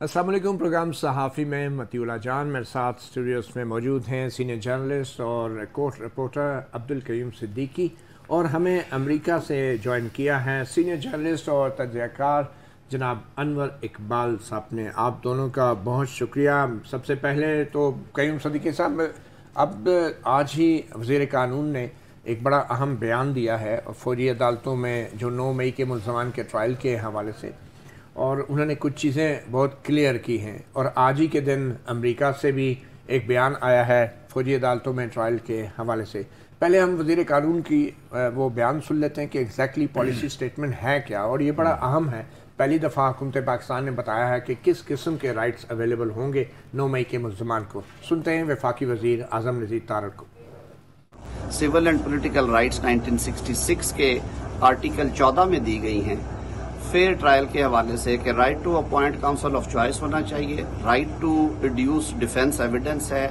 अस्सलाम वालेकुम। प्रोग्राम सहाफ़ी में मतीउल्लाह जान मेरे साथ स्टूडियोज़ में मौजूद हैं सीनियर जर्नलिस्ट और कोर्ट रिपोर्टर अब्दुल करीम सिद्दीकी, और हमें अमेरिका से ज्वाइन किया है सीनियर जर्नलिस्ट और तजज़ियाकार जनाब अनवर इकबाल साहब ने। आप दोनों का बहुत शुक्रिया। सबसे पहले तो करीम सिद्दीकी साहब, अब आज ही वज़ीर कानून ने एक बड़ा अहम बयान दिया है फौजी अदालतों में जो 9 मई के मुल्ज़मान के ट्रायल के हवाले से, और उन्होंने कुछ चीज़ें बहुत क्लियर की हैं। और आज ही के दिन अमेरिका से भी एक बयान आया है फौजी अदालतों में ट्रायल के हवाले से। पहले हम वज़ीर कानून की वो बयान सुन लेते हैं कि एग्जैक्टली पॉलिसी स्टेटमेंट है क्या, और ये बड़ा अहम है। पहली दफ़ा हुकूमत पाकिस्तान ने बताया है कि किस किस्म के राइट्स अवेलेबल होंगे 9 मई के मुल्ज़मान को। सुनते हैं वफाकी वज़ीर आज़म नज़ीर तारक को। सिविल एंड पॉलिटिकल राइट्स 1966 के आर्टिकल 14 में दी गई हैं फेयर ट्रायल के हवाले से कि right to appoint counsel of choice होना चाहिए, right to reduce defence evidence है,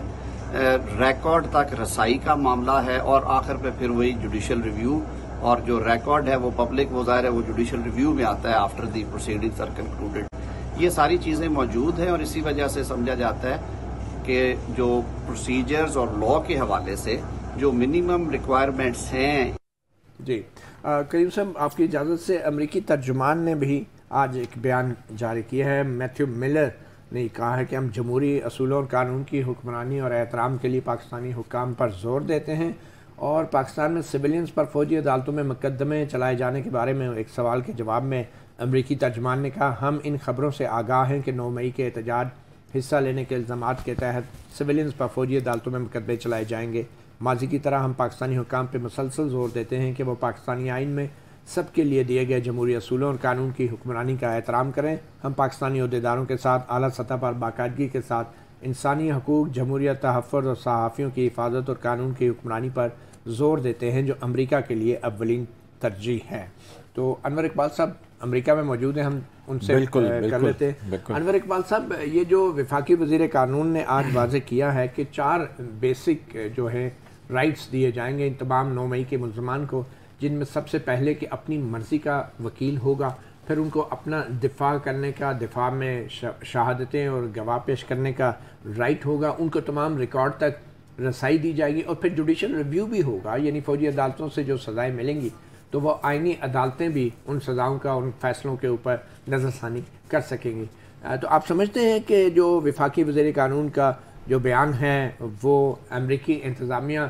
रिकॉर्ड तक रसाई का मामला है, और आखिर पे फिर वही जुडिशियल रिव्यू। और जो रिकॉर्ड है वो पब्लिक वो ज़ाहिर है वो जुडिशियल रिव्यू में आता है after the proceedings are concluded. ये सारी चीज़ें मौजूद हैं और इसी वजह से समझा जाता है कि जो प्रोसीजर्स और लॉ के हवाले से जो मिनिमम रिक्वायरमेंट्स हैं। जी करीम साहब, आपकी इजाज़त से अमरीकी तर्जुमान ने भी आज एक बयान जारी किया है। मैथ्यू मिलर ने कहा है कि हम जमहूरी असूलों और कानून की हुक्मरानी और एहतराम के लिए पाकिस्तानी हुक्काम पर जोर देते हैं, और पाकिस्तान में सिविलियंस पर फौजी अदालतों में मुकदमे चलाए जाने के बारे में एक सवाल के जवाब में अमरीकी तर्जुमान ने कहा, हम इन खबरों से आगाह हैं कि 9 मई के एहतजाज हिस्सा लेने के इल्ज़ामात के तहत सिविलियंस पर फौजी अदालतों में मुकदमे चलाए जाएंगे। माजी की तरह हम पाकिस्तानी हुक्काम पर मुसलसल जोर देते हैं कि वो पाकिस्तानी आइन में सबके लिए दिए गए जमहूरी असूलों और कानून की हुक्मरानी का एहतराम करें। हम पाकिस्तानी अहदेदारों के साथ आला सतह पर बाकायदगी के साथ इंसानी हकूक़, जमहूरियत, तहफ़्फ़ुज़ और सहाफ़ियों की हिफाजत और कानून की हुक्मरानी पर जोर देते हैं, जो अमरीका के लिए अव्वलीन तरजीह है। तो अनवर इकबाल साहब अमेरिका में मौजूद हैं, हम उनसे कर लेते हैं। अनवर इकबाल साहब, ये जो वफाकी वज़ीर कानून ने आज वाज़ेह किया है कि 4 बेसिक जो है राइट्स दिए जाएंगे इन तमाम 9 मई के मुल्ज़मान को, जिनमें सबसे पहले कि अपनी मर्ज़ी का वकील होगा, फिर उनको अपना दिफा करने का, दिफा में शहादतें और गवाह पेश करने का राइट होगा, उनको तमाम रिकॉर्ड तक रसाई दी जाएगी, और फिर जुडिशल रिव्यू भी होगा। यानी फ़ौजी अदालतों से जो सज़ाएँ मिलेंगी तो वो आइनी अदालतें भी उन सज़ाओं का, उन फ़ैसलों के ऊपर नज़रसानी कर सकेंगी। तो आप समझते हैं कि जो वफाकी वज़ीर कानून का जो बयान है वो अमरीकी इंतज़ामिया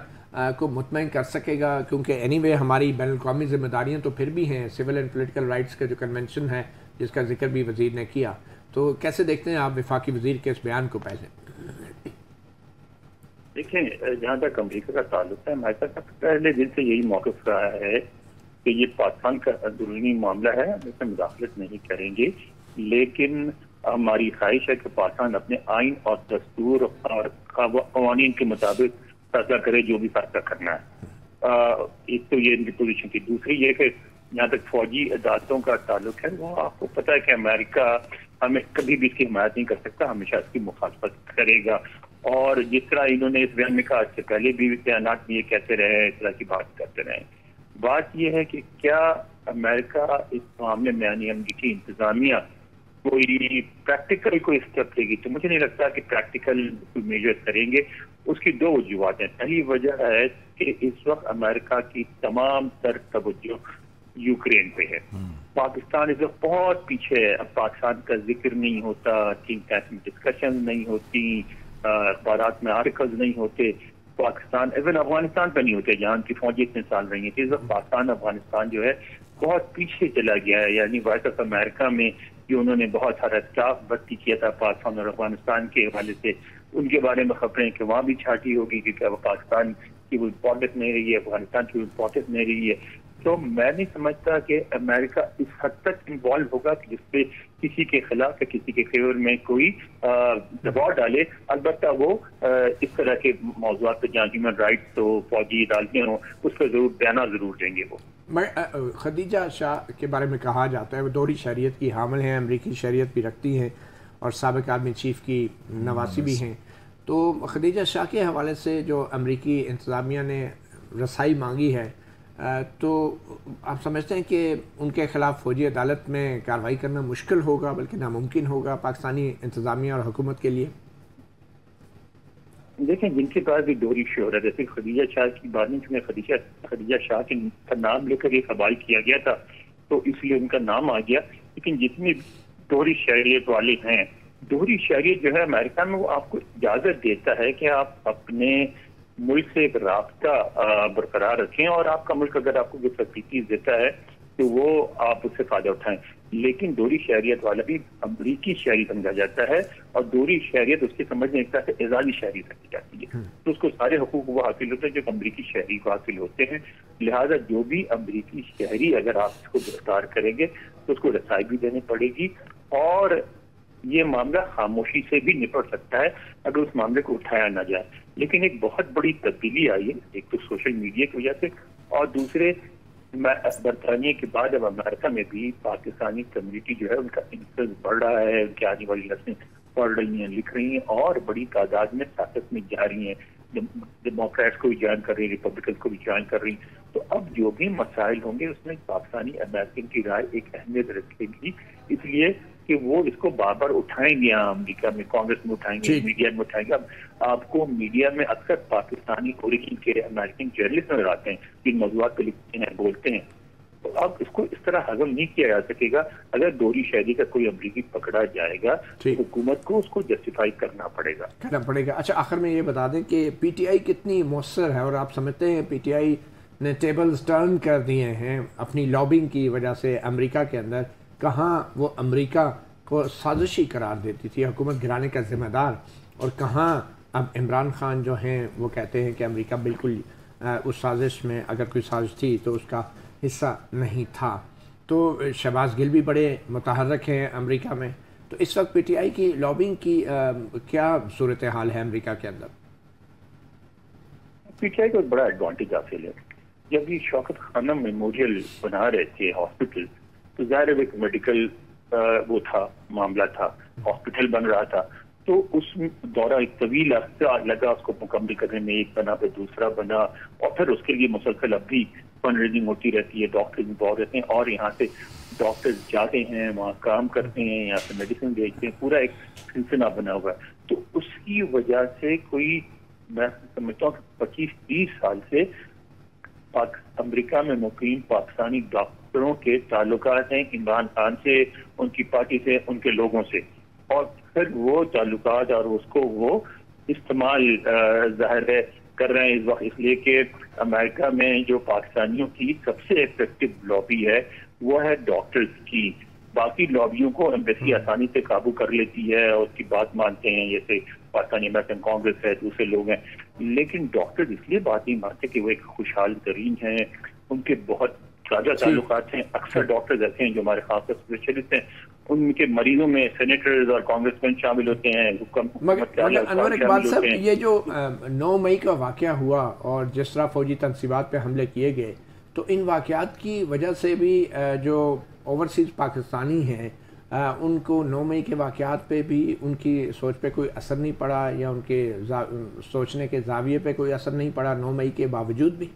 को मुतमईन कर सकेगा, क्योंकि एनीवे हमारी बैनुल-अक़वामी ज़िम्मेदारियाँ तो फिर भी हैं, सिविल एंड पॉलिटिकल राइट्स का जो कन्वेंशन है जिसका जिक्र भी वज़ीर ने किया। तो कैसे देखते हैं आप वफाकी वज़ीर के इस बयान को? देखें, जहाँ तक अमरीका का ताल्लुक है, हमारे पास पहले दिन से यही मौक़िफ़ रहा है कि ये पाकिस्तान का अंदरूनी मामला है, हम इसमें मुदाखलत नहीं करेंगे, लेकिन हमारी ख्वाहिश है कि पाकिस्तान अपने आइन और दस्तूर और कवानीन के मुताबिक फैसला करे जो भी फैसला करना है। एक तो ये इनकी पोजीशन थी। दूसरी ये कि जहाँ तक फौजी अदालतों का ताल्लुक है, वो आपको पता है कि अमेरिका हमें कभी भी इसकी हिमायत नहीं कर सकता, हमेशा इसकी मुखालफत करेगा। और जिस तरह इन्होंने इस बयान में कहा, इससे पहले भी बयानात में ये कहते रहे, इस तरह की बात करते रहे। बात यह है कि क्या अमेरिका इस मामले में यानी अमरीकी इंतजामिया कोई प्रैक्टिकल कोई स्टेप लेगी? तो मुझे नहीं लगता कि प्रैक्टिकल कोई मेजर करेंगे। उसकी 2 वजूहत हैं। पहली वजह है कि इस वक्त अमेरिका की तमाम तर तवज्जो यूक्रेन पे है। पाकिस्तान इस वक्त बहुत पीछे है। अब पाकिस्तान का जिक्र नहीं होता, थिंक टैंक में डिस्कशन नहीं होती, अखबारात में आर्टिकल्स नहीं होते। पाकिस्तान इवन अफगानिस्तान पर नहीं होते जहाँ की फौजी इतने साल रही है। इस वक्त पाकिस्तान अफगानिस्तान जो है बहुत पीछे चला गया है। यानी वॉइस ऑफ अमेरिका में जो उन्होंने बहुत सारा स्टाफ भर्ती किया था पाकिस्तान और अफगानिस्तान के हवाले से, उनके बारे में खबरें कि वहाँ भी छाटी होगी क्योंकि अब पाकिस्तान की वो इम्पोर्टेंस नहीं रही है, अफगानिस्तान की इम्पोर्टेंस नहीं रही है। तो मैं नहीं समझता कि अमेरिका इस हद तक इन्वॉल्व होगा कि जिसपे किसी के खिलाफ या किसी के फेवर में कोई दबाव डाले। अलबत्ता वो इस तरह के मौज़ूआत पर जहाँ ह्यूमन राइट्स हो, फौजी अदालतें हों, उस पर जरूर बयान जरूर देंगे। वो खदीजा शाह के बारे में कहा जाता है वो दोहरी शरीयत की हामिल हैं, अमरीकी शरीयत भी रखती हैं और साबिक़ आर्मी चीफ की नवासी भी हैं। तो खदीजा शाह के हवाले से जो अमरीकी इंतज़ामिया ने रसाई मांगी है तो आप समझते हैं कि उनके खिलाफ फौजी अदालत में कार्रवाई करना मुश्किल होगा बल्कि नामुमकिन होगा पाकिस्तानी इंतज़ामिया और हुकूमत के लिए? देखें, जिनके पास भी दोहरी शोहरत, जैसे खदीजा शाह की बात में खदीजा शाह के नाम लेकर एक हवाल किया गया था तो इसलिए उनका नाम आ गया। लेकिन जितने दोहरी शहरियत वाले हैं, दोहरी शहरियत जो है अमेरिका में, वो आपको इजाजत देता है कि आप अपने मुल्क से एक राब्ता बरकरार रखें और आपका मुल्क अगर आपको कोई फैसिलिटीज देता है तो वो आप उससे फायदा उठाएं। लेकिन दोहरी शहरियत वाला भी अमरीकी शहरी समझा जाता है और दोहरी शहरियत उसके समझ में एक तरह से एजाजी शहरी रखी जाती है, तो उसको सारे हुकूक वो हासिल होते हैं जो अमरीकी शहरी को हासिल होते हैं। लिहाजा जो भी अमरीकी शहरी अगर आप इसको गिरफ्तार करेंगे तो उसको रसाई भी देनी पड़ेगी और ये मामला खामोशी से भी निपट सकता है अगर उस मामले को उठाया ना जाए। लेकिन एक बहुत बड़ी तब्दीली आई है, एक तो सोशल मीडिया की वजह से और दूसरे बरतानिया के बाद अब अमेरिका में भी पाकिस्तानी कम्युनिटी जो है उनका इंटरेस्ट बढ़ रहा है, उनकी आने वाली नस्लें पढ़ रही हैं, लिख रही हैं और बड़ी तादाद में सियासत में जा रही हैं। डेमोक्रेट्स को भी ज्वाइन कर रही हैं, रिपब्लिकन को भी ज्वाइन कर रही हैं। तो अब जो भी मसाइल होंगे उसमें पाकिस्तानी अमेरिकन की राय एक अहमियत रखेगी, इसलिए कि वो इसको बार बार उठाएंगे। यहाँ अमेरिका में कांग्रेस में उठाएंगे, मीडिया में उठाएंगे। अब आपको मीडिया में अक्सर पाकिस्तानी ओरिजिन के अमेरिकन जर्नलिस्ट नजर आते हैं जिन मौजूद पे लिखते हैं, बोलते हैं। तो अब इसको इस तरह हजम नहीं किया जा सकेगा। अगर दोहरी शहरी का कोई अमरीकी पकड़ा जाएगा तो हुकूमत को उसको जस्टिफाई करना पड़ेगा। अच्छा, आखिर में ये बता दें कि पीटीआई कितनी मौसर है और आप समझते हैं पीटीआई ने टेबल्स टर्न कर दिए हैं अपनी लॉबिंग की वजह से अमेरिका के अंदर? कहाँ वो अमेरिका को साजिशी करार देती थी, हुकूमत गिराने का जिम्मेदार, और कहाँ अब इमरान खान जो हैं वो कहते हैं कि अमेरिका बिल्कुल उस साजिश में, अगर कोई साजिश थी तो उसका हिस्सा नहीं था। तो शहबाज गिल भी बड़े मुतहर्रिक हैं अमेरिका में। तो इस वक्त पीटीआई की लॉबिंग की क्या सूरत हाल है अमेरिका के अंदर? पीटीआई को बड़ा एडवांटेज हासिल है। जब ये शौकत खानम मेमोरियल बना रहे थे हॉस्पिटल, तो जाहिर एक मेडिकल वो था, मामला था, हॉस्पिटल बन रहा था, तो उस दौरा एक तवील अर्सा लगा उसको मुकम्मल करने में। एक बना फिर दूसरा बना और फिर उसके लिए मुसलसल अब भी फंड रेजिंग होती रहती है, डॉक्टर इंवॉल्व रहते हैं और यहाँ से डॉक्टर्स जाते हैं, वहाँ काम करते हैं, यहाँ से मेडिसिन भेजते हैं, पूरा एक सिलसिला बना हुआ है। तो उसकी वजह से कोई, मैं समझता हूँ 25-30 साल से अमेरिका में मुकीम पाकिस्तानी डॉक्टरों के ताल्लुकात हैं इमरान खान से, उनकी पार्टी से, उनके लोगों से, और फिर वो ताल्लुकात और उसको वो इस्तेमाल जाहिर है कर रहे हैं इस वक्त, इसलिए कि अमेरिका में जो पाकिस्तानियों की सबसे इफेक्टिव लॉबी है वो है डॉक्टर्स की। बाकी लॉबियों को एम्बेसी आसानी से काबू कर लेती है और उसकी बात मानते हैं, जैसे पाकिस्तानी अमेरिकन कांग्रेस है, दूसरे लोग हैं। लेकिन डॉक्टर इसलिए बात नहीं मानते कि वो एक खुशहाल तरीन हैं, उनके बहुत ताज़ा ताल्लुकात हैं। अक्सर डॉक्टर्स ऐसे हैं जो हमारे खास स्पेशलिस्ट हैं, उनके मरीजों में सेनेटर्स और कांग्रेसमैन शामिल होते हैं। अनवर इकबाल साहब, ये जो 9 मई का वाक़या हुआ और जिस तरह फौजी तनसीबात पे हमले किए गए, तो इन वाक़यात की वजह से भी जो ओवरसीज़ पाकिस्तानी हैं उनको 9 मई के वाक़यात पे भी उनकी सोच पे कोई असर नहीं पड़ा, या उनके सोचने के जाविये पे कोई असर नहीं पड़ा 9 मई के बावजूद भी?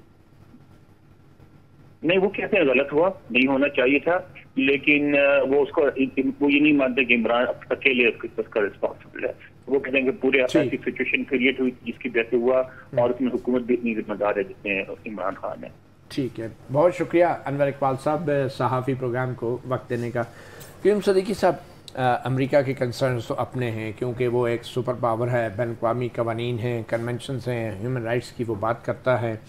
नहीं, वो कहते हैं गलत हुआ, नहीं होना चाहिए था, लेकिन वो उसको वो ये नहीं मानते कि इमरान अकेले उसका रिस्पॉन्सिबल है। वो कहते हैं कि पूरे ऐसी सिचुएशन क्रिएट हुई जिसकी वजह से हुआ और उसमें हुकूमत भी इतनी जिम्मेदार है जितने इमरान खान है। ठीक है, बहुत शुक्रिया अनवर इकबाल साहब सहाफ़ी प्रोग्राम को वक्त देने का। क्यों सदीकी साहब, अमेरिका के कंसर्न्स तो अपने हैं क्योंकि वो एक सुपर पावर है, बैन-अक़वामी कवानीन हैं, कन्वेंशंस हैं, ह्यूमन राइट्स की वो बात करता है।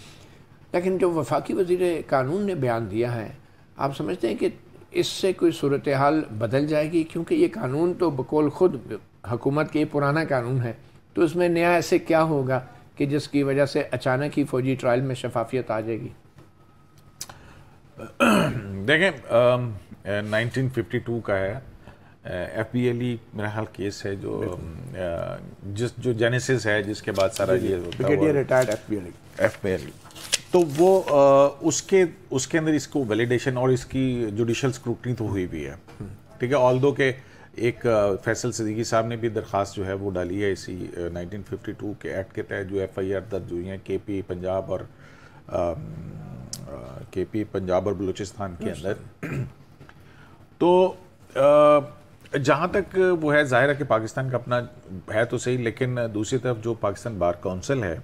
लेकिन जो वफाकी वज़ीर कानून ने बयान दिया है, आप समझते हैं कि इससे कोई सूरत हाल बदल जाएगी? क्योंकि ये कानून तो बकौल ख़ुद हुकूमत के पुराना कानून है, तो उसमें नया ऐसे क्या होगा कि जिसकी वजह से अचानक ही फ़ौजी ट्रायल में शफाफियत आ जाएगी? देखें, 1952 का है, FBLE मेरा हाल केस है जो जेनेसिस है, जिसके बाद सारा ये ब्रिगेडियर रिटायर्ड FBLE, तो वो उसके अंदर इसको वैलिडेशन और इसकी जुडिशल स्क्रूटनी तो हुई भी है। ठीक है, ऑल्दो के एक फैसल सिद्दीकी साहब ने भी दरख्वास्त जो है वो डाली है इसी 1952 के एक्ट के तहत, जो FIR दर्ज हुई हैं KP पंजाब और KP पंजाब और बलूचिस्तान के अंदर। तो जहाँ तक वो है, जाहिर है कि पाकिस्तान का अपना है तो सही, लेकिन दूसरी तरफ जो पाकिस्तान बार काउंसिल है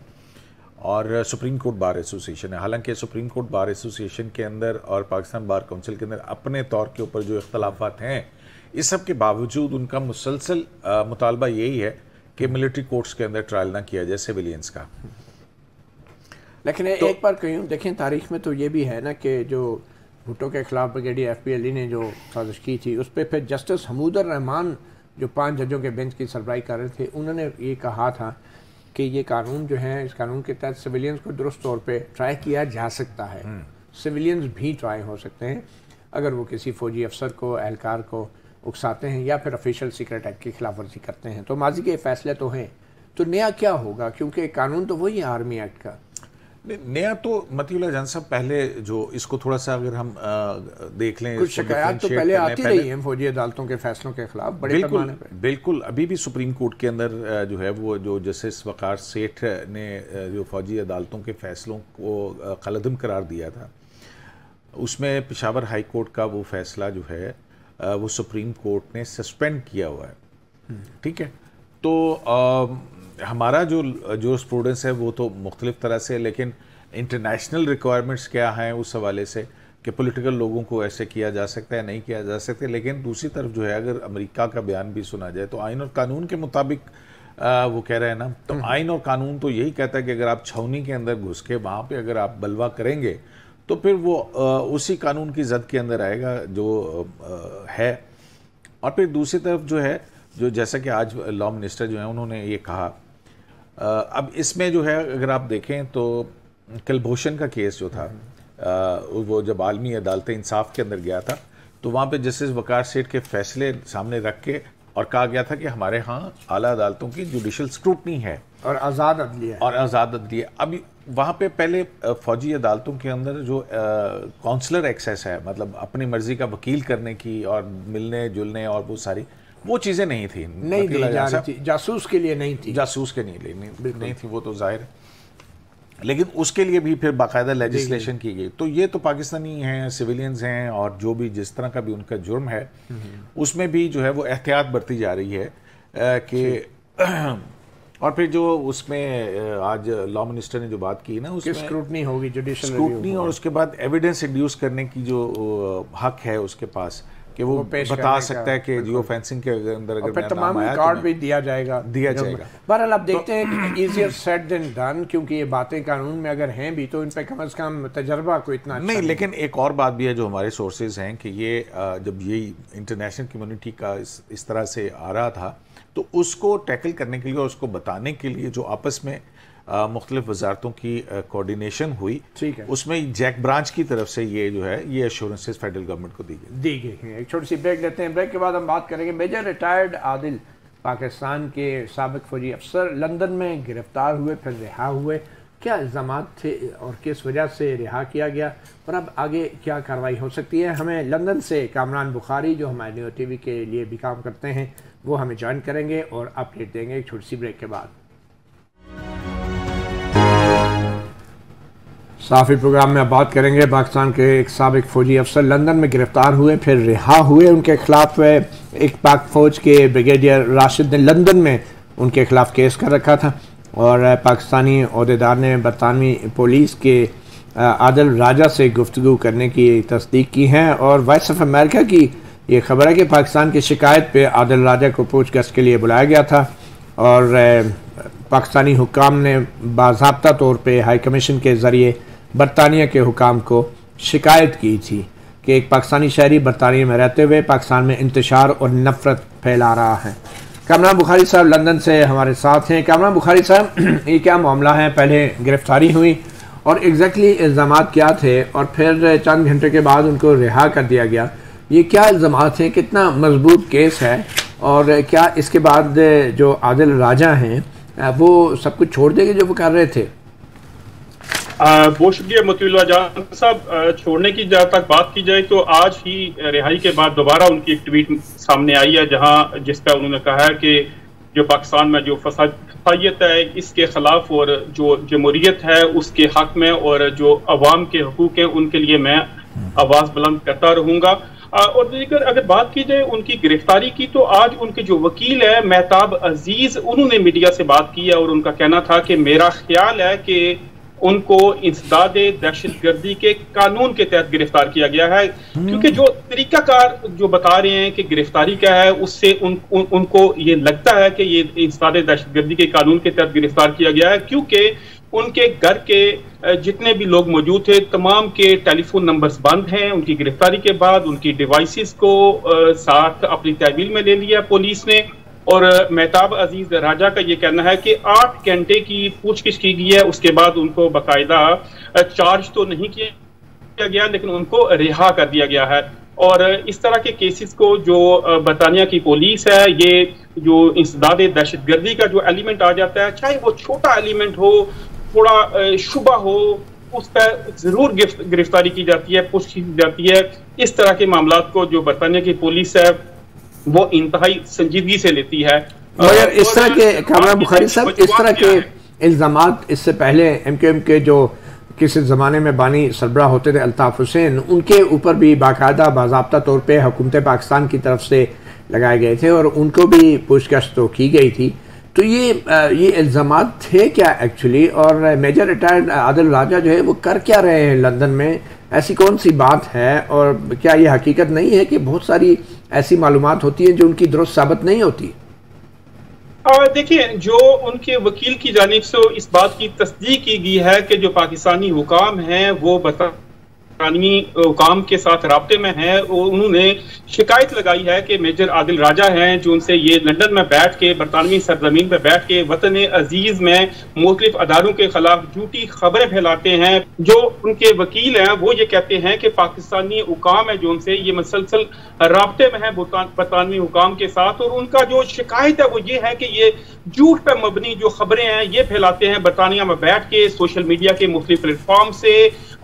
और सुप्रीम कोर्ट बार एसोसिएशन है, हालांकि सुप्रीम कोर्ट बार एसोसिएशन के अंदर और पाकिस्तान बार काउंसिल के अंदर अपने तौर के ऊपर जो इख्तलाफात हैं, इस सब के बावजूद उनका मुसलसल मुतालबा यही है कि मिलिट्री कोर्ट्स के अंदर ट्रायल ना किया जाए सिविलियंस का। लेकिन एक बार कहीं देखें तारीख में तो ये भी है ना कि जो भुट्टो के खिलाफ ब्रिगेडियर FP अली ने जो साजिश की थी, उस पर फिर जस्टिस हमूदुर रहमान जो 5 जजों के बेंच की सरबराही कर रहे थे, उन्होंने ये कहा था कि ये कानून जो है, इस कानून के तहत सिविलियंस को दुरुस्त तौर पे ट्राई किया जा सकता है। सिविलियंस भी ट्राई हो सकते हैं अगर वो किसी फौजी अफसर को, एहलकार को उकसाते हैं या फिर ऑफिशियल सीक्रेट एक्ट की खिलाफ वर्जी करते हैं। तो माजी के फैसले तो हैं, तो नया क्या होगा, क्योंकि कानून तो वही है आर्मी एक्ट का। नया तो मतीउल्लाह जान साहब, पहले जो इसको थोड़ा सा अगर हम देख लें, कुछ शिकायत तो पहले आती रही है फौजी अदालतों के फैसलों के खिलाफ बड़े पैमाने पे। बिल्कुल, अभी भी सुप्रीम कोर्ट के अंदर जो है वो जो जस्टिस वकार सेठ ने जो फौजी अदालतों के फैसलों को कलअदम करार दिया था, उसमें पेशावर हाई कोर्ट का वो फैसला जो है वो सुप्रीम कोर्ट ने सस्पेंड किया हुआ है। ठीक है, तो हमारा जो स्टूडेंट्स है वो तो मुख्तलिफ तरह से, लेकिन इंटरनेशनल रिक्वायरमेंट्स क्या हैं उस हवाले से कि पॉलिटिकल लोगों को ऐसे किया जा सकता है, नहीं किया जा सकता। लेकिन दूसरी तरफ जो है, अगर अमेरिका का बयान भी सुना जाए तो आइन और कानून के मुताबिक वो कह रहे हैं ना, तो आइन और कानून तो यही कहता है कि अगर आप छावनी के अंदर घुस के वहाँ पे अगर आप बलवा करेंगे तो फिर वो उसी कानून की जद के अंदर आएगा जो है। और फिर दूसरी तरफ जो है, जो जैसा कि आज लॉ मिनिस्टर जो है उन्होंने ये कहा, अब इसमें जो है अगर आप देखें तो कुलभूषण का केस जो था, वो जब आलमी अदालत इंसाफ के अंदर गया था तो वहाँ पे जस्टिस वकार सेठ के फैसले सामने रख के और कहा गया था कि हमारे यहाँ आला अदालतों की जुडिशल स्क्रूटनी है और आज़ाद अदलिया। अभी वहाँ पे पहले फौजी अदालतों के अंदर जो काउंसलर एक्सेस है, मतलब अपनी मर्जी का वकील करने की और मिलने जुलने और वो सारी वो चीज़ें नहीं थी, जासूस के लिए नहीं थी, जासूस के लिए नहीं थी, वो तो जाहिर है। लेकिन उसके लिए भी फिर बाकायदा लेजिस्लेशन की गई। तो ये तो पाकिस्तानी हैं, सिविलियंस हैं, और जो भी जिस तरह का भी उनका जुर्म है उसमें भी जो है वो एहतियात बरती जा रही है कि और फिर जो उसमें आज लॉ मिनिस्टर ने जो बात की ना, उसमें स्क्रूटनी होगी, जुडिशियल स्क्रूटनी, और उसके बाद एविडेंस इंड्यूस करने की जो हक है उसके पास कि वो बता सकता है कि जियो फेंसिंग के अंदर अगर फिर तमाम रिकॉर्ड भी दिया जाएगा। बहरहाल आप देखते हैं कि इजियर सेड देन डन, क्योंकि ये बातें कानून में अगर हैं भी तो इन पे कम से कम तजर्बा को इतना नहीं। लेकिन एक और बात भी है जो हमारे सोर्सेज हैं कि ये जब ये इंटरनेशनल कम्युनिटी का इस तरह से आ रहा था तो उसको टैकल करने के लिए और उसको बताने के लिए जो आपस में मुख्तलिफ वजारतों की कोऑर्डिनेशन हुई, ठीक है, उसमें जैक ब्रांच की तरफ से ये जो है ये एश्योरेंसेस फेडरल गवर्नमेंट को दी गई है। एक छोटी सी ब्रेक लेते हैं, ब्रेक के बाद हम बात करेंगे मेजर रिटायर्ड आदिल, पाकिस्तान के साबिक फौजी अफसर, लंदन में गिरफ्तार हुए फिर रिहा हुए, क्या इल्ज़ाम थे और किस वजह से रिहा किया गया और अब आगे क्या कार्रवाई हो सकती है। हमें लंदन से कामरान बुखारी जो हमारे न्यूज़ TV के लिए भी काम करते हैं वो हमें ज्वाइन करेंगे और अपडेट देंगे एक छोटी सी ब्रेक के बाद। साफी प्रोग्राम में अब बात करेंगे पाकिस्तान के एक साबिक फौजी अफसर लंदन में गिरफ्तार हुए फिर रिहा हुए। उनके खिलाफ एक पाक फौज के ब्रिगेडियर राशिद ने लंदन में उनके खिलाफ केस कर रखा था और पाकिस्तानी ओहदेदार ने बरतानवी पुलिस के आदिल राजा से गुफ्तगू करने की तस्दीक की है और वॉइस ऑफ अमेरिका की ये खबर है कि पाकिस्तान की शिकायत पे आदिल राजा को पूछगछ के लिए बुलाया गया था और पाकिस्तानी हुकाम ने बाज़ाब्ता तौर पे हाई कमीशन के ज़रिए बरतानिया के हुकाम को शिकायत की थी कि एक पाकिस्तानी शहरी बरतानिया में रहते हुए पाकिस्तान में इंतशार और नफरत फैला रहा है। कामरान बुखारी साहब लंदन से हमारे साथ हैं। कामरान बुखारी साहब, ये क्या मामला है, पहले गिरफ्तारी हुई और एग्जैक्टली इल्ज़ाम क्या थे और फिर चंद घंटे के बाद उनको रिहा कर दिया गया, ये क्या इल्ज़ाम हैं, कितना मजबूत केस है और क्या इसके बाद जो आदिल राजा हैं वो सब कुछ छोड़ देंगे जो वो कर रहे थे? बहुत शुक्रिया मतीउल्लाह जान साहब। छोड़ने की जहाँ तक बात की जाए तो आज ही रिहाई के बाद दोबारा उनकी एक ट्वीट सामने आई है जिस पर उन्होंने कहा है कि जो पाकिस्तान में जो फसादियत है इसके खिलाफ और जो जमहूरियत है उसके हक में और जो अवाम के हकूक हैं उनके लिए मैं आवाज़ बुलंद करता रहूँगा। और दीगर अगर बात की जाए उनकी गिरफ्तारी की, तो आज उनके जो वकील है मेहताब अजीज, उन्होंने मीडिया से बात की है और उनका कहना था कि मेरा ख्याल है कि उनको इंसदाद दहशतगर्दी के कानून के तहत गिरफ्तार किया गया है, क्योंकि जो तरीकाकार जो बता रहे हैं कि गिरफ्तारी क्या है उससे उनको ये लगता है कि ये इंसदाद दहशतगर्दी के कानून के तहत गिरफ्तार किया गया है, क्योंकि उनके घर के जितने भी लोग मौजूद थे तमाम के टेलीफोन नंबर्स बंद हैं। उनकी गिरफ्तारी के बाद उनकी डिवाइसेस को साथ अपनी तहवील में ले लिया पुलिस ने। और मेहताब अजीज राजा का ये कहना है कि 8 घंटे की पूछगिछ की गई है, उसके बाद उनको बाकायदा चार्ज तो नहीं किया गया लेकिन उनको रिहा कर दिया गया है। और इस तरह के केसेस को जो बरतानिया की पुलिस है, ये जो इंसदाद दहशतगर्दी का जो एलिमेंट आ जाता है, चाहे वो छोटा एलिमेंट हो, थोड़ा शुबा हो, उस पर जरूर गिरफ्तारी की जाती है, पुष्ट की जाती है। इस तरह के मामला को जो बरतानिया की पुलिस है वो इंतहाई संजीदगी से लेती है। मगर इस तरह के कामरान बुखारी साहब, इस तरह के इल्जामात इससे पहले MQM के जो किसी ज़माने में बानी सरबराह होते थे अल्ताफ़ हुसैन, उनके ऊपर भी बाकायदा बाज़ाब्ता तौर पे हुकूमत पाकिस्तान की तरफ से लगाए गए थे और उनको भी पूछताछ तो की गई थी। तो ये इल्ज़ामात थे क्या एक्चुअली? और मेजर रिटायर्ड आदिल राजा जो है वो कर क्या रहे हैं लंदन में? ऐसी कौन सी बात है? और क्या ये हकीकत नहीं है कि बहुत सारी ऐसी मालूमात होती हैं जो उनकी दुरुस्त साबित नहीं होती? देखिए, जो उनके वकील की जानिब से इस बात की तस्दीक की गई है कि जो पाकिस्तानी हुकाम हैं वो बरतानवी हुकाम के साथ राब्ते में है। उन्होंने शिकायत लगाई है कि मेजर आदिल राजा हैं जो उनसे ये लंदन में बैठ के, बरतानवी सरजमीन पर बैठ के वतन अजीज में मुख्तलिफ अदारों के खिलाफ झूठी खबरें फैलाते हैं। जो उनके वकील हैं वो ये कहते हैं कि पाकिस्तानी हुकाम है जो उनसे ये मसलसल राब्ते में है बरतानवी हुकाम के साथ, और उनका जो शिकायत है वो ये है कि ये झूठ पर मबनी जो खबरें हैं ये फैलाते हैं बरतानिया में बैठ के सोशल मीडिया के मुख्तलिफ प्लेटफॉर्म से।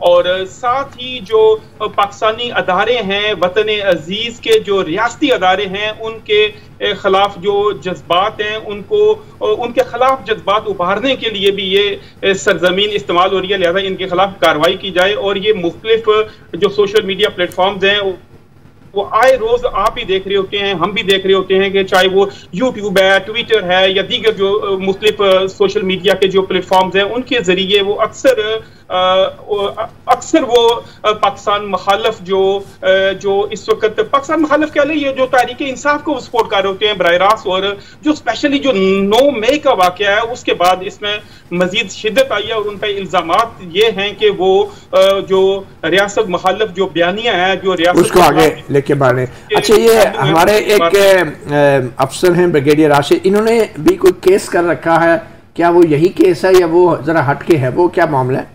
और साथ ही जो पाकिस्तानी अदारे हैं, वतन अजीज के जो रियासती अदारे हैं, उनके खिलाफ जो जज्बात हैं उनके खिलाफ जज्बात उभारने के लिए भी ये सरजमीन इस्तेमाल हो रही है, लिहाजा इनके खिलाफ कार्रवाई की जाए। और ये मुख्तलिफ जो सोशल मीडिया प्लेटफॉर्म्स हैं वो आए रोज आप ही देख रहे होते हैं, हम भी देख रहे होते हैं कि चाहे वो यूट्यूब है, ट्विटर है या दीगर जो मुख्तलिफ सोशल मीडिया के जो प्लेटफॉर्म्स हैं उनके जरिए वो अक्सर वो पाकिस्तान मुखालिफ जो इस वक्त पाकिस्तान मुखालिफ कह लें, ये जो तहरीक इंसाफ को सपोर्ट कर रहे होते हैं बराह रास्त। और जो स्पेशली जो 9 मई का वाकया है उसके बाद इसमें मजीद शिद्दत आई है और उन पर इल्जामात ये हैं कि वो जो रियासत मुखालिफ जो बयानियां हैं, जो रियासत उसको आगे लेके बढ़े। अच्छा, ये हमारे एक अफसर हैं ब्रिगेडियर राशिद, इन्होंने भी कोई केस कर रखा है, क्या वो यही केस है या वो जरा हटके है? वो क्या मामला है?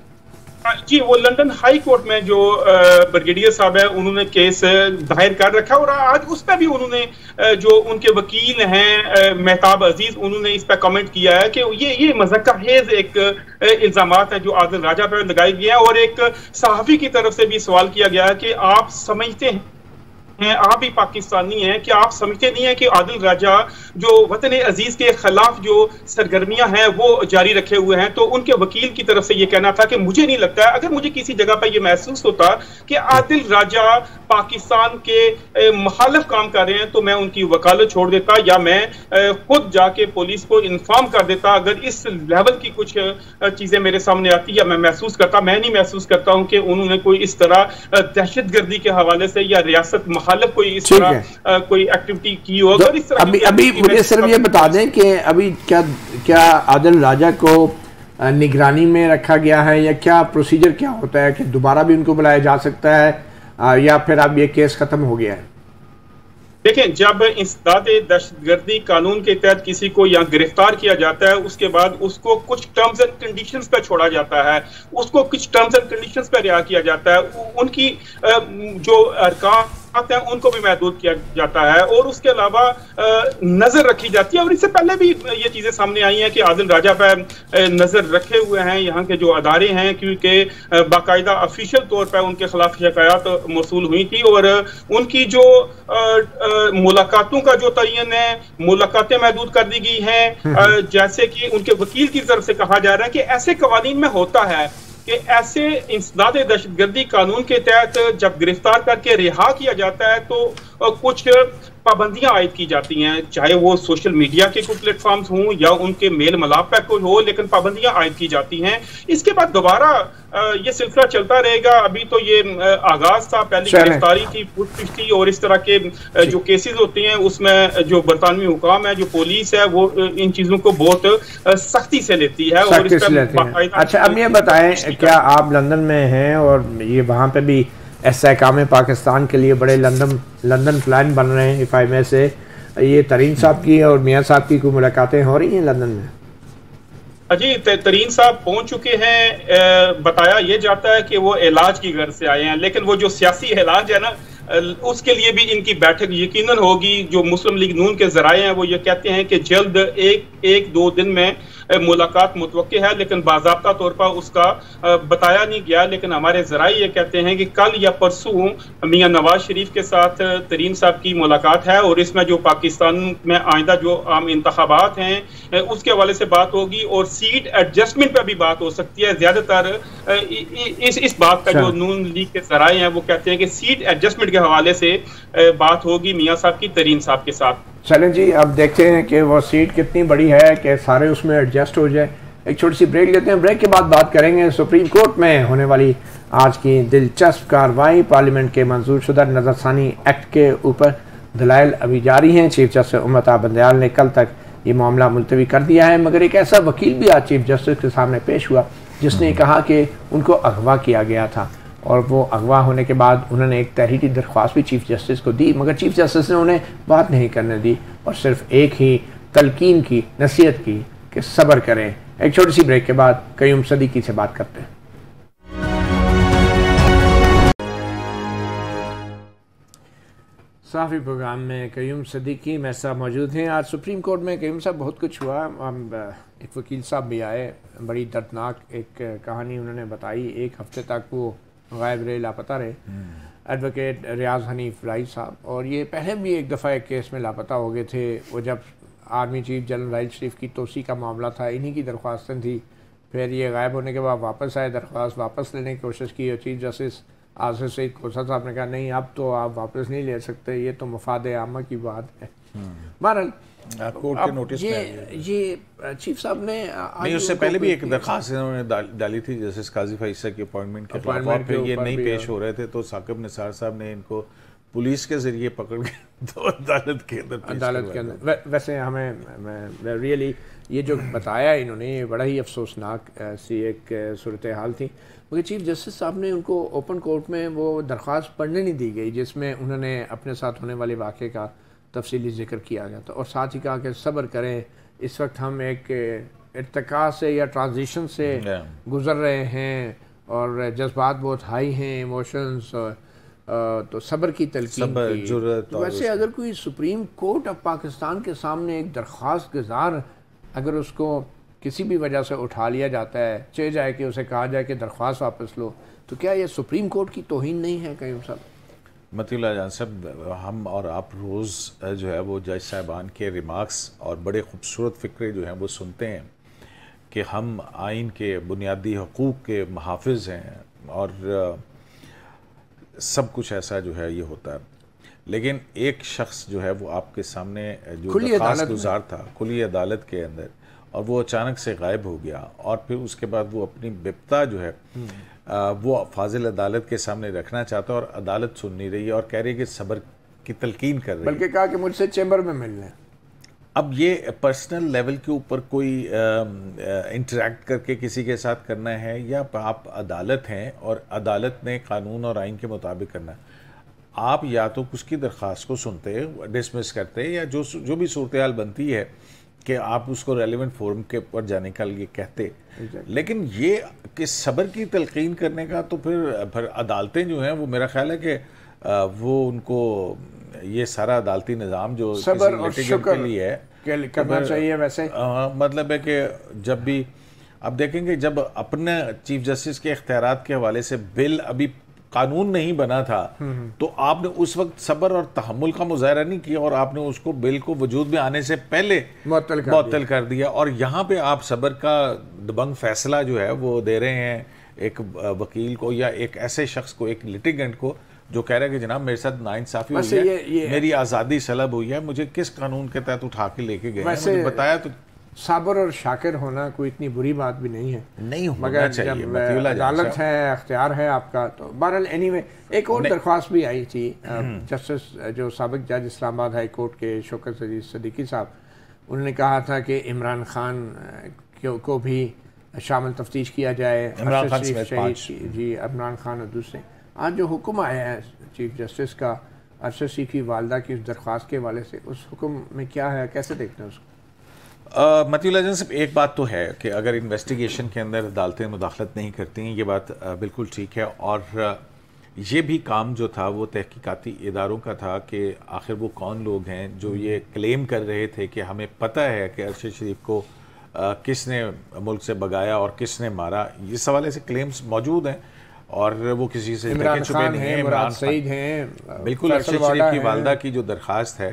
जी, वो लंदन हाई कोर्ट में जो ब्रिगेडियर साहब है उन्होंने केस दायर कर रखा और आज उस पर भी उन्होंने जो उनके वकील हैं मेहताब अजीज, उन्होंने इस पर कमेंट किया है कि ये मज़ाक़-ए-हेज़ एक इल्जामात है जो आदिल राजा पर लगाए गए हैं। और एक सहाफ़ी की तरफ से भी सवाल किया गया है कि आप समझते हैं, आप भी पाकिस्तानी हैं, कि आप समझते नहीं है कि आदिल राजा जो वतन अजीज के खिलाफ जो सरगर्मियां हैं वो जारी रखे हुए हैं? तो उनके वकील की तरफ से ये कहना था कि मुझे नहीं लगता है, अगर मुझे किसी जगह पर ये महसूस होता कि आदिल राजा पाकिस्तान के मुखालिफ काम कर रहे हैं तो मैं उनकी वकालत छोड़ देता या मैं खुद जाके पुलिस को इन्फॉर्म कर देता। अगर इस लेवल की कुछ चीजें मेरे सामने आती या मैं महसूस करता, मैं नहीं महसूस करता हूं कि उन्होंने कोई इस तरह दहशतगर्दी के हवाले से या रियासत मुखालिफ कोई इस तरह कोई एक्टिविटी की हो। अगर इस तरह अभी मुझे सिर्फ ये बता दें कि अभी क्या आदिल राजा को निगरानी में रखा गया है या क्या प्रोसीजर क्या होता है कि दोबारा भी उनको बुलाया जा सकता है या फिर अब ये केस खत्म हो गया है? देखें, जब इंसदाद दहशतगर्दी कानून के तहत किसी को यहाँ गिरफ्तार किया जाता है उसके बाद उसको कुछ टर्म्स एंड कंडीशंस पर छोड़ा जाता है, उसको कुछ टर्म्स एंड कंडीशंस पर रिहा किया जाता है। उनकी जो अरकान हैं उनको भी महदूद किया जाता है, और उसके अलावा नजर रखी जाती है। और इससे पहले भी ये चीजें सामने आई हैं कि आदिल राजा पर नजर रखे हुए हैं यहाँ के जो अदारे हैं, क्योंकि बाकायदा ऑफिशियल तौर पर उनके खिलाफ शिकायत मौसूल हुई थी, और उनकी जो मुलाकातों का जो तयन है, मुलाकातें महदूद कर दी गई हैं। जैसे कि उनके वकील की तरफ से कहा जा रहा है कि ऐसे कवानीन में होता है कि ऐसे इंसदाद दहशतगर्दी कानून के तहत जब गिरफ्तार करके रिहा किया जाता है तो कुछ पाबंदियां आयद की जाती हैं, चाहे वो सोशल मीडिया के कोई प्लेटफॉर्म्स हों या उनके मेल मिलाप पर कोई हो, लेकिन पाबंदियां आयद की जाती हैं। इसके बाद दोबारा ये सिलसिला चलता रहेगा। अभी तो ये आगाज था, पहली गिरफ्तारी थी, पूछताछ थी, और इस तरह के जो केसेस होते हैं उसमें जो बरतानवी हुकाम है, जो पुलिस है, वो इन चीजों को बहुत सख्ती से लेती है। और इस पर अच्छा, अब ये बताएं, क्या आप लंदन में हैं और ये वहाँ पे भी एहकाम पाकिस्तान के लिए बड़े लंदन प्लान बन रहे हैं इफाई से, ये तरीन साहब की और मियाँ साहब की कोई मुलाकातें हो रही हैं लंदन में? जी, तरीन साहब पहुंच चुके हैं। बताया ये जाता है कि वो इलाज की गर्ज से आए हैं, लेकिन वो जो सियासी इलाज है ना, उसके लिए भी इनकी बैठक यकीनन होगी। जो मुस्लिम लीग नून के जराए हैं वो ये कहते हैं कि जल्द एक दो दिन में मुलाकात मुतवक्के है, लेकिन बाज़ाब्ता तौर पर उसका बताया नहीं गया। लेकिन हमारे जराए ये कहते हैं कि कल या परसों मियां नवाज शरीफ के साथ तरीन साहब की मुलाकात है, और इसमें जो पाकिस्तान में आइंदा जो आम इंतखाबात हैं उसके हवाले से बात होगी, और सीट एडजस्टमेंट पर भी बात हो सकती है। ज्यादातर इस बात का जो नून लीग के जराए हैं वो कहते हैं कि सीट एडजस्टमेंट के हवाले से बात होगी मियां साहब की तरीन साहब के साथ। चलें जी, अब देखते हैं कि वो सीट कितनी बड़ी है कि सारे उसमें एडजस्ट हो जाए। एक छोटी सी ब्रेक लेते हैं, ब्रेक के बाद बात करेंगे सुप्रीम कोर्ट में होने वाली आज की दिलचस्प कार्रवाई। पार्लियामेंट के मंजूर शुदा नजरसानी एक्ट के ऊपर दलाइल अभी जारी हैं। चीफ जस्टिस उम्मत बंदयाल ने कल तक ये मामला मुलतवी कर दिया है, मगर एक ऐसा वकील भी आज चीफ जस्टिस के सामने पेश हुआ जिसने कहा कि उनको अगवा किया गया था, और वो अगवा होने के बाद उन्होंने एक तहरीरी दरख्वास्त भी चीफ जस्टिस को दी, मगर चीफ जस्टिस ने उन्हें बात नहीं करने दी और सिर्फ एक ही तलकीन की, नसीहत की कि सब्र करें। एक छोटी सी ब्रेक के बाद कयूम सदीकी से बात करते हैं। साफी प्रोग्राम में कयूम सदीकी मेरे साथ मौजूद हैं। आज सुप्रीम कोर्ट में कयूम साहब बहुत कुछ हुआ। एक वकील साहब भी आए, बड़ी दर्दनाक एक कहानी उन्होंने बताई। एक हफ्ते तक वो गायब रहे, लापता रहे, एडवोकेट रियाज हनीफ राई साहब, और ये पहले भी एक दफ़ा एक केस में लापता हो गए थे। वो जब आर्मी चीफ जनरल राइल शरीफ की तोसी का मामला था, इन्हीं की दरख्वास्तें थी। फिर ये गायब होने के बाद वापस आए, दरख्वास्त वापस लेने की कोशिश की, और चीफ जस्टिस आसिफ सईद खोसा साहब ने कहा नहीं, अब तो आप वापस नहीं ले सकते, ये तो मफाद आमा की बात है। बहरहाल कोर्ट के नोटिस में ये चीफ साहब ने नहीं, उससे पहले भी एक दरखास्त इन्होंने डाली थी जस्टिस काजी फैसल की अपॉइंटमेंट के खिलाफ, फिर ये नहीं पेश हो रहे थे तो साकिब निसार साहब ने इनको पुलिस के जरिए पकड़ के तो अदालत के अंदर वैसे हमें रियली ये जो बताया इन्होंने, ये बड़ा ही अफसोसनाक सी एक सूरत हाल थी। मगर चीफ जस्टिस साहब ने उनको ओपन कोर्ट में वो दरख्वास्त पढ़ने नहीं दी गई जिसमें उन्होंने अपने साथ होने वाले वाक़े का तफसीली जिक्र किया गया था, और साथ ही कहा कि सब्र करें, इस वक्त हम एक इर्तिका से या ट्रांजिशन से गुजर रहे हैं और जज्बात बहुत हाई हैं, इमोशंस, तो सब्र की तलकीन की जुर्रत। वैसे अगर कोई सुप्रीम कोर्ट ऑफ पाकिस्तान के सामने एक दरख्वास्त गुजार अगर उसको किसी भी वजह से उठा लिया जाता है, चाहे जाए कि उसे कहा जाए कि दरख्वास्त वापस लो, तो क्या ये सुप्रीम कोर्ट की तौहीन नहीं है कहीं साहब? मतीउल्लाह जान साहब, हम और आप रोज़ जो है वो जज साहबान के रिमार्क्स और बड़े खूबसूरत फ़िक्रे जो हैं वो सुनते हैं कि हम आइन के बुनियादी हकूक़ के मुहाफ़िज़ हैं और सब कुछ ऐसा जो है ये होता है। लेकिन एक शख्स जो है वो आपके सामने जो दरख्वास्त गुजार था खुली अदालत के अंदर, और वो अचानक से गायब हो गया, और फिर उसके बाद वो अपनी बिपता जो है वो फाजिल अदालत के सामने रखना चाहता है और अदालत सुन नहीं रही है और कह रही है कि सब्र की तलकीन कर रही है, बल्कि कहा कि मुझसे चैम्बर में मिल लें। अब ये पर्सनल लेवल के ऊपर कोई इंटरेक्ट करके किसी के साथ करना है, या आप अदालत हैं और अदालत ने कानून और आइन के मुताबिक करना है। आप या तो उसकी दरख्वास्त को सुनते, डिसमिस करते, या जो भी सूरत हाल बनती है कि आप उसको रेलिवेंट फोरम के ऊपर जाने के लिए कहते। लेकिन ये कि सब्र की तलकीन करने का तो फिर अदालतें जो हैं वो मेरा ख्याल है कि वो उनको ये सारा अदालती निज़ाम जो सब्र और शुक्र के लिए है करना चाहिए। वैसे मतलब है कि जब भी अब देखेंगे, जब अपने चीफ जस्टिस के इख्तियारात के हवाले से बिल अभी कानून नहीं बना था, तो आपने उस वक्त सब्र और तहम्मुल का मुजाहरा नहीं किया और आपने उसको बिल को वजूद में आने से पहले मुअत्तल कर दिया। और यहाँ पे आप सब्र का दबंग फैसला जो है वो दे रहे हैं एक वकील को या एक ऐसे शख्स को, एक लिटिगेंट को, जो कह रहा है कि जनाब मेरे साथ नाइंसाफी हुई है, मेरी आज़ादी सलब हुई है, मुझे किस कानून के तहत उठा के लेके गए, मुझे बताया। तो साबर और शाकिर होना कोई इतनी बुरी बात भी नहीं है, नहीं होना मगर चाहिए। जब अदालत है, अख्तियार है आपका, तो बहरहाल एनीवे एक और दरख्वास्त भी आई थी जस्टिस जो साबिक जज इस्लामाबाद हाई कोर्ट के शौकत अजीज सदीकी साहब, उन्होंने कहा था कि इमरान खान को भी शामिल तफ्तीश किया जाए, इमरान खान जी इमरान खान और दूसरे। आज जो हुक्म आया है चीफ जस्टिस का अरशद शेख की वालदा की उस दरख्वास्त के हवाले से, उस हुक्म में क्या है, कैसे देखते हैं उसको? मतीउल अज़म साहब, एक बात तो है कि अगर इन्वेस्टिगेशन के अंदर अदालतें मुदाखलत नहीं करती हैं, ये बात बिल्कुल ठीक है। और ये भी काम जो था वो तहकीकाती इदारों का था कि आखिर वो कौन लोग हैं जो ये क्लेम कर रहे थे कि हमें पता है कि अरशद शरीफ को किसने मुल्क से भगाया और किसने मारा। इस हवाले से क्लेम्स मौजूद हैं और वो किसी से छुपे नहीं हैं। मुराद सईद हैं, बिल्कुल। अरशद शरीफ की वालदा की जो दरख्वास्त है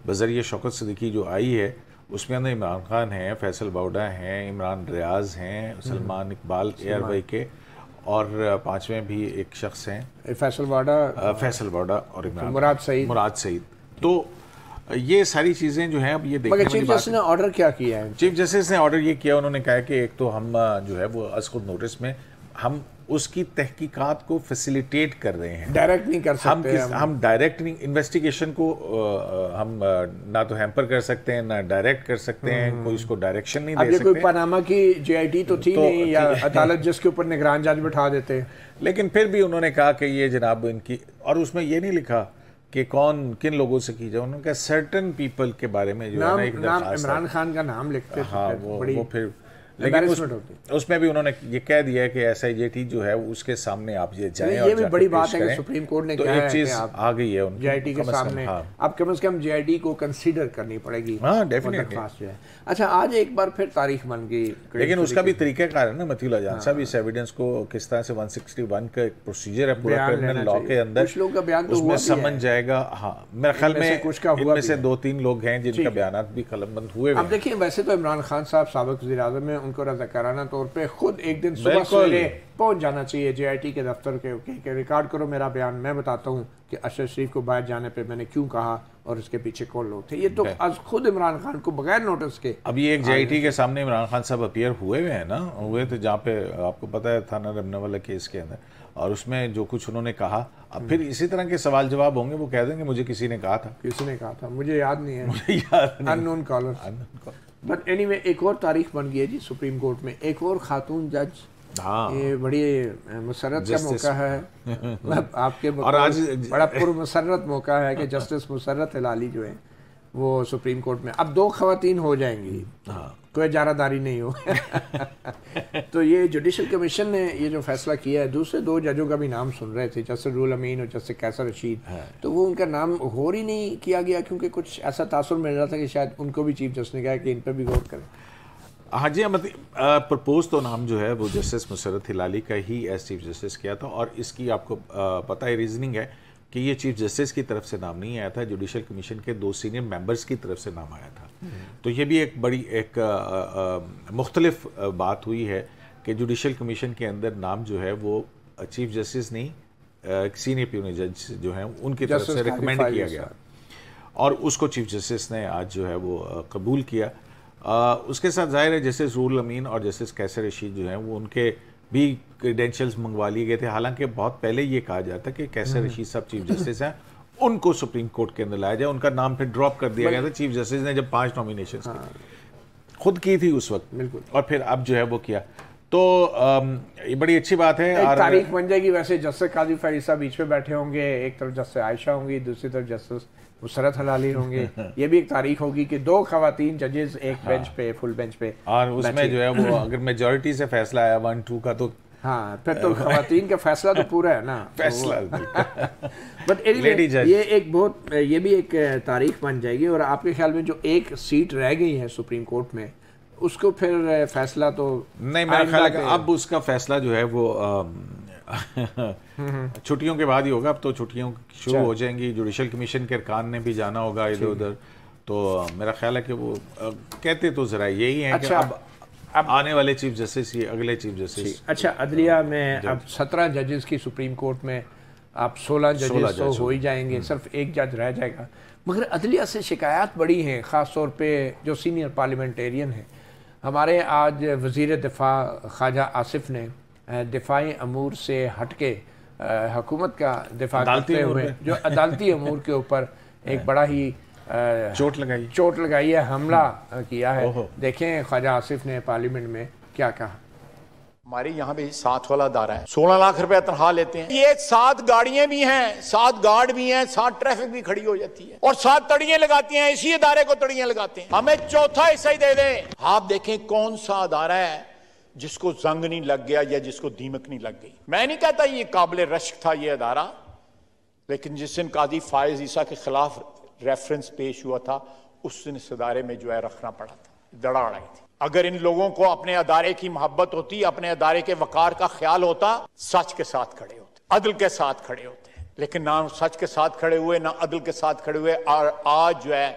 बज़रिए शौकत सिद्दीकी जो आई है, उसमें अंदर इमरान खान हैं, फैसल बाउडा हैं, इमरान रियाज हैं, सलमान इकबाल एयरवाई के, और पांचवें भी एक शख्स हैं फैसल बाउडा और इमरान मुराद सईद। तो ये सारी चीज़ें जो हैं अब ये देखने चीफ जस्टिस ने ऑर्डर क्या किया है? चीफ जस्टिस ने ऑर्डर ये किया, उन्होंने कहा कि एक तो हम जो है वो अज़ खुद नोटिस में हम उसकी तहकीकात को फैसिलिटेट कर रहे हैं, डायरेक्ट नहीं कर सकते। हम डायरेक्ट नहीं, इन्वेस्टिगेशन को हम ना तो हैम्पर कर सकते हैं ना डायरेक्ट कर सकते हैं, कोई उसको डायरेक्शन नहीं दे सकते। कोई पनामा की JIT तो थी नहीं, या अदालत जिसके ऊपर निगरान जज बिठा देते हैं। लेकिन फिर भी उन्होंने कहा कि ये जनाब इनकी, और उसमें ये नहीं लिखा कि कौन किन लोगों से की जाए, उन्होंने कहा सर्टन पीपल के बारे में जो है ना, एक नाम इमरान खान का नाम लिखते। हाँ, वो फिर लेकिन उसमें भी उन्होंने ये कह दिया है कि SIJT जो है उसके सामने आप ये जाएं। ये भी बड़ी बात है कि सुप्रीम कोर्ट ने कहा है कि आ गई है उनकी JIT के सामने, अब कम से कम JIT को कंसीडर करनी पड़ेगी। हाँ, डेफिनेटली। अच्छा, आज एक बार फिर तारीख बन गई, लेकिन उसका भी तरीकाकार है ना मतीउल अज़म साहब, इस एविडेंस को किस तरह से 161 का एक प्रोसीजर है पूरा क्रिमिनल लॉ के अंदर, कुछ लोगों का बयान तो उसमें समझ जाएगा। हाँ, मेरे ख्याल में इनमें से 2-3 लोग हैं जिनका बयान भी कलमबंद हुए। अब देखिए, वैसे तो इमरान खान साहब साबिक वज़ीर-ए-आज़म में उनको रज़ाकाराना तौर पे खुद एक दिन सुबह सवेरे पहुंच जाना चाहिए JIT के दफ्तर के रिकॉर्ड करो मेरा बयान, मैं बताता हूँ कि अरशद शरीफ को बाहर जाने पे मैंने क्यों कहा और इसके पीछे कौन लोग थे। ये तो आज खुद इमरान खान को बगैर नोटिस के अभी एक JIT के सामने इमरान खान साहब अपीयर हुए हैं ना, हुए थे, जहाँ पे आपको पता है थाना रमना वाला केस के अंदर, और उसमें जो कुछ उन्होंने कहा, अब फिर इसी तरह के सवाल जवाब होंगे, वो कह देंगे मुझे किसी ने कहा था, मुझे याद नहीं है, मुझे याद नहीं, अननोन कॉलर। बट एनीवे, एक और तारीख बन गई है जी सुप्रीम कोर्ट में, एक और खातून जज। हाँ, ये बड़ी मुसर्रत का मौका है आपके, और आज बड़ा पुरमसर्रत मौका है कि जस्टिस मुसर्रत हिलाली जो है वो सुप्रीम कोर्ट में अब 2 खवातीन हो जाएंगी। हाँ, कोई जारादारी नहीं हो तो ये जुडिशल कमीशन ने ये जो फैसला किया है, दूसरे 2 जजों का भी नाम सुन रहे थे, जस्टिस रूहुल अमीन और जस्टिस कैसर रशीद, तो वो उनका नाम गौर ही नहीं किया गया, क्योंकि कुछ ऐसा तासुर मिल रहा था कि शायद उनको भी चीफ जस्टिस ने कहा कि इन पर भी गौर करें। हाँ जी, प्रपोज तो नाम जो है वो जस्टिस मुसर्रत हिलाली का ही एज चीफ जस्टिस किया था, और इसकी आपको पता है रीजनिंग है कि ये चीफ जस्टिस की तरफ से नाम नहीं आया था, जुडिशल कमीशन के 2 सीनियर मेंबर्स की तरफ से नाम आया था। तो ये भी एक बड़ी एक मुख्तलिफ बात हुई है कि जुडिशल कमीशन के अंदर नाम जो है वो चीफ जस्टिस नहीं, सीनियर प्यूनरी जज जो हैं उनकी तरफ से रिकमेंड किया गया, और उसको चीफ जस्टिस ने आज जो है वो कबूल किया। उसके साथ जाहिर है जस्टिस रूहुल अमीन और जस्टिस कैसर रशीद जो हैं वो उनके भी क्रेडेंशियल्स मंगवा लिए गए थे। हालांकि बहुत पहले ये कहा जाता कि कैसर रशीद साहब चीफ जस्टिस हैं, उनको सुप्रीम कोर्ट के अंदर लाया जाए, उनका नाम फिर ड्रॉप कर दिया गया था चीफ जस्टिस ने जब 5 नॉमिनेशंस खुद की थी उस वक्त, बिल्कुल, और फिर अब जो है वो किया। तो ये बड़ी अच्छी बात है, एक तारीख बन जाएगी। वैसे जस्टिस काजी फरीसा बीच में बैठे होंगे, एक तरफ जस्टिस आयशा होंगी, दूसरी तरफ जस्टिस मुसर्रत हिलाली होंगे। ये भी एक तारीख होगी कि 2 खवातीन जजेस एक बेंच पे, फुल बेंच पे, और उसमें जो है वो अगर मेजॉरिटी से फैसला आया 1-2 का, तो हाँ, फिर तो खवातीन का फैसला तो पूरा है ना। फैसला बट ये एक बहुत, ये भी एक तारीख बन जाएगी। और आपके ख्याल में जो एक सीट रह गई है सुप्रीम कोर्ट में, उसको फिर फैसला तो नहीं, मेरा ख्याल है कि अब उसका फैसला जो है वो छुट्टियों के बाद ही होगा। अब तो छुट्टियों शुरू हो जाएंगी, जुडिशल कमीशन के अरकान ने भी जाना होगा इधर उधर, तो मेरा ख्याल है कि वो कहते तो जरा यही है कि अब आने वाले चीफ जस्टिस, ये अगले चीफ जस्टिस। अच्छा, अदलिया में अब 17 जजेस की सुप्रीम कोर्ट में, अब 16 जजेस तो हो ही जाएंगे, सिर्फ एक जज रह जाएगा। मगर अदलिया से शिकायत बड़ी हैं, ख़ास तौर पे जो सीनियर पार्लियामेंटेरियन हैं हमारे। आज वज़ीर दिफा ख्वाजा आसिफ ने दिफाई अमूर से हट के हुकूमत का दिफा करते हुए जो अदालती अमूर के ऊपर एक बड़ा ही चोट लगाई है, हमला किया है। देखें ख्वाजा आसिफ ने पार्लियामेंट में क्या कहा। हमारे यहाँ भी 7 वाला अदारा है, 16 लाख रुपए तनख्वाह लेते हैं। ये 7 गाड़ियां भी हैं, 7 गार्ड भी हैं, 7 ट्रैफिक भी खड़ी हो जाती है और 7 तड़ियां लगाती हैं। इसी अदारे को तड़ियां लगाते हैं। हमें चौथा हिस्सा ही दे दें। आप देखें कौन सा अदारा है जिसको जंग नहीं लग गया या जिसको दीमक नहीं लग गई। मैं नहीं कहता ये काबिल रश्क था ये अदारा, लेकिन जिस दिन काजी फायज ईसा के खिलाफ रेफरेंस पेश हुआ था, उस दिन इस अदारे में जो है रखना पड़ा था, दड़ाड़ आई थी। अगर इन लोगों को अपने अदारे की मोहब्बत होती, अपने अदारे के वकार का ख्याल होता, सच के साथ खड़े होते, अदल के साथ खड़े होते। लेकिन ना सच के साथ खड़े हुए, ना अदल के साथ खड़े हुए। और आज जो है,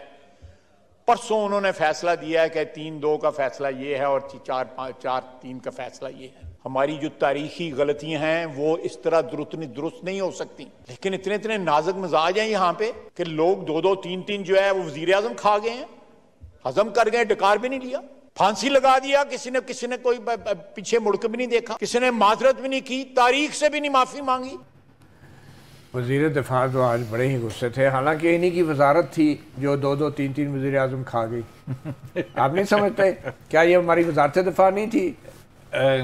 परसों उन्होंने फैसला दिया है कि 3-2 का फैसला ये है और 4-3 का फैसला ये है। हमारी जो तारीखी गलतियां हैं वो इस तरह दुरुस्त नहीं हो सकती। लेकिन इतने नाजुक मिजाज हैं यहाँ पे कि लोग 2-2, 3-3 जो है वो वजीर आजम खा गए हैं, हजम कर गए, डकार भी नहीं लिया, फांसी लगा दिया। किसी ने कोई पीछे मुड़कर भी नहीं देखा, किसी ने माजरत भी नहीं की, तारीख से भी नहीं माफी मांगी। वज़ीर दिफा तो आज बड़े ही गुस्से थे, हालांकि इन्हीं की वजारत थी जो 2-2, 3-3 वज़ीर आज़म खा गई। आप नहीं समझते क्या ये हमारी वजारत दिफा नहीं थी?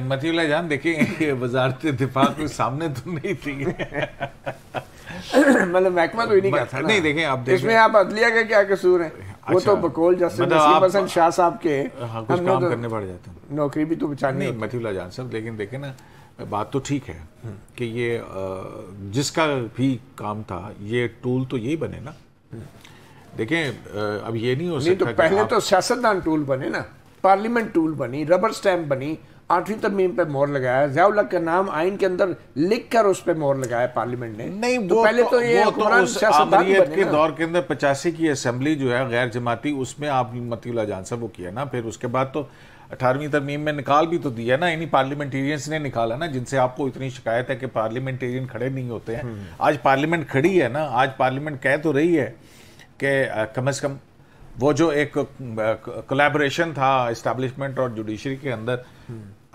मतीउल्लाह जान, देखें वजारत दिफा के सामने तो नहीं थी। मतलब महकमा तो ही नहीं कहता ना। नहीं, देखें आप इसमें आप अदलिया का क्या कसूर है? वो तो बकौल जस्टिस नसीम हसन शाह साहब के कुछ काम करने पड़ जाते हैं, नौकरी भी तो बचानी है। मतीउल्लाह जान साहब, लेकिन देखें ना, बात तो ठीक है कि ये जिसका भी काम था, ये टूल तो यही बने ना। देखें अब ये नहीं हो सकता तो पहले तो सियासतदान टूल बने ना, पार्लियामेंट टूल बनी, रबर स्टैम्प बनी, 8वीं तरमीम पे मोहर लगाया, ज़िया-उल-हक का नाम आइन के अंदर लिखकर उस पे मोहर लगाया पार्लियामेंट ने। नहीं, तो पहले तो ये आमरीयत के दौर के अंदर 85 की असेंबली जो है गैर जमाती, उसमें आप मतीउल्लाह जान साहब वो किया ना। फिर उसके बाद तो 18वीं तरमीम में निकाल भी तो दिया ना, इन्हीं पार्लियामेंटेरियंस ने निकाला ना, जिनसे आपको इतनी शिकायत है कि पार्लियामेंटेरियन खड़े नहीं होते हैं। आज पार्लियामेंट खड़ी है ना, आज पार्लियामेंट कह तो रही है कि कम से कम वो जो एक कोलैबोरेशन था एस्टैब्लिशमेंट और जुडिशरी के अंदर,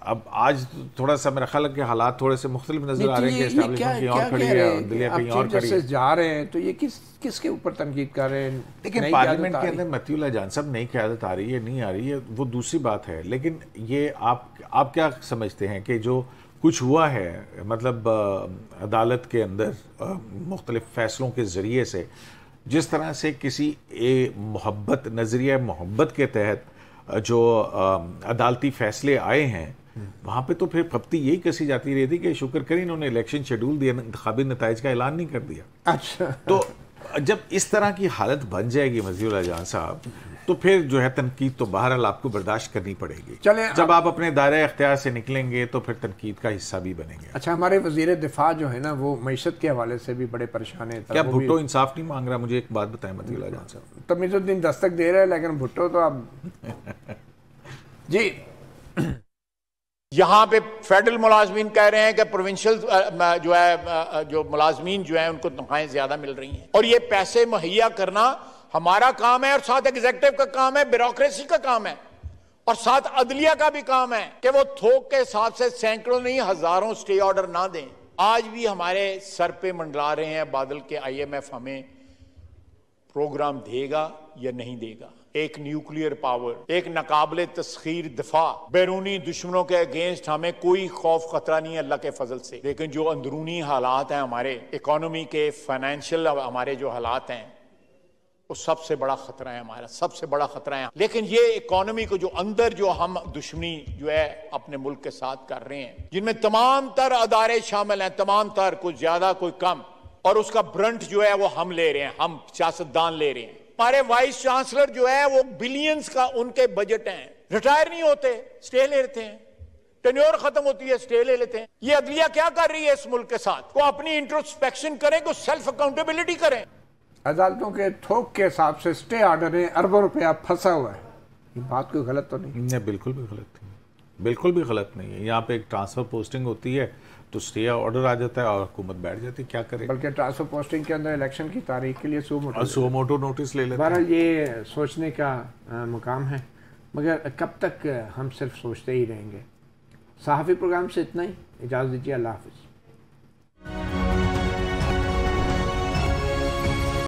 अब आज थोड़ा सा मेरा ख्याल है कि हालात थोड़े से मुख्तलिफ नजर आ रहे हैं कि एस्टैब्लिशमेंट कहीं और खड़ी है, दिल्ली कहीं और खड़ी है। जा रहे हैं तो ये किसके ऊपर तनकीद कर रहे हैं? लेकिन पार्लियामेंट के अंदर मतीउल्लाह जान साहब नई क़यादत आ रही है, नहीं आ रही है, वो दूसरी बात है। लेकिन ये आप क्या समझते हैं कि जो कुछ हुआ है, मतलब अदालत के अंदर मुख्तलिफ फैसलों के ज़रिए से, जिस तरह से किसी मोहब्बत, नज़रिया मोहब्बत के तहत जो अदालती फैसले आए हैं, वहाँ पे तो फिर फप्ती यही कसी जाती रही थी कि शुक्र करें इन्होंने इलेक्शन शेड्यूल दिया, इंतखाबी नताइज का ऐलान नहीं कर दिया। अच्छा, तो जब इस तरह की हालत बन जाएगी मतीउल्लाह जान साहब, तो फिर जो है तनकीद तो बहरहाल आपको बर्दाश्त करनी पड़ेगी। जब आप अपने दायरे इख्तियार से निकलेंगे तो फिर तनकीद का हिस्सा भी बनेंगे। अच्छा, हमारे वजीर दिफा जो है ना, वो मईशत के हवाले से भी बड़े परेशान है। क्या भुट्टो इंसाफ नहीं मांग रहा? मुझे एक बात बताएं मतीउल्लाह जान साहब। तमीज़ुद्दीन दस्तक दे रहे हैं, लेकिन भुट्टो तो अब जी यहाँ पे फेडरल मुलाजमीन कह रहे हैं कि प्रोविंशियल जो है जो मुलाजमीन जो है उनको तनख्वाहें ज्यादा मिल रही हैं, और ये पैसे मुहैया करना हमारा काम है, और साथ एग्जीक्यूटिव का काम है, ब्यूरोक्रेसी का काम है, और साथ अदलिया का भी काम है कि वो थोक के हिसाब से सैकड़ों नहीं हजारों स्टे ऑर्डर ना दें। आज भी हमारे सर पे मंडरा रहे हैं बादल के IMF हमें प्रोग्राम देगा या नहीं देगा। एक न्यूक्लियर पावर, एक नाकाबिले तस्खीर दफा, बैरूनी दुश्मनों के अगेंस्ट हमें कोई खौफ खतरा नहीं है अल्लाह के फजल से। लेकिन जो अंदरूनी हालात हैं हमारे इकोनॉमी के, फाइनेंशियल हमारे जो हालात हैं, वो सबसे बड़ा खतरा है, हमारा सबसे बड़ा खतरा है। लेकिन ये इकोनॉमी को जो अंदर जो हम दुश्मनी जो है अपने मुल्क के साथ कर रहे हैं, जिनमें तमाम तर अदारे शामिल हैं, तमाम तर, कोई ज्यादा कोई कम, और उसका ब्रंट जो है वो हम ले रहे हैं, हम सियासतदान ले रहे हैं। हमारे वाइस चांसलर जो है वो बिलियंस का उनके बजट हैं, रिटायर नहीं होते, स्टे ले लेते हैं, टेन्योर खत्म होती है, स्टे ले लेते हैं। ये अदलिया क्या कर रही है इस मुल्क के साथ? को अपनी इंट्रोस्पेक्शन करें, को सेल्फ अकाउंटेबिलिटी करें। अदालतों के थोक के हिसाब से स्टे ऑर्डर है, अरबों रुपया फंसा हुआ है। ये बात कोई गलत तो नहीं? बिल्कुल भी गलत नहीं, बिल्कुल भी गलत नहीं है। यहाँ पे एक ट्रांसफर पोस्टिंग होती है तो स्टे ऑर्डर आ जाता है और हुकूमत बैठ जाती है, क्या करे। बल्कि ट्रांसफर पोस्टिंग के अंदर इलेक्शन की तारीख के लिए सो मोटो नोटिस ले लेते हैं। बहरहाल ये सोचने का मुकाम है, मगर कब तक हम सिर्फ सोचते ही रहेंगे। सहाफ़ी प्रोग्राम से इतना ही, इजाज़त दीजिए, अल्लाह हाफ़िज़।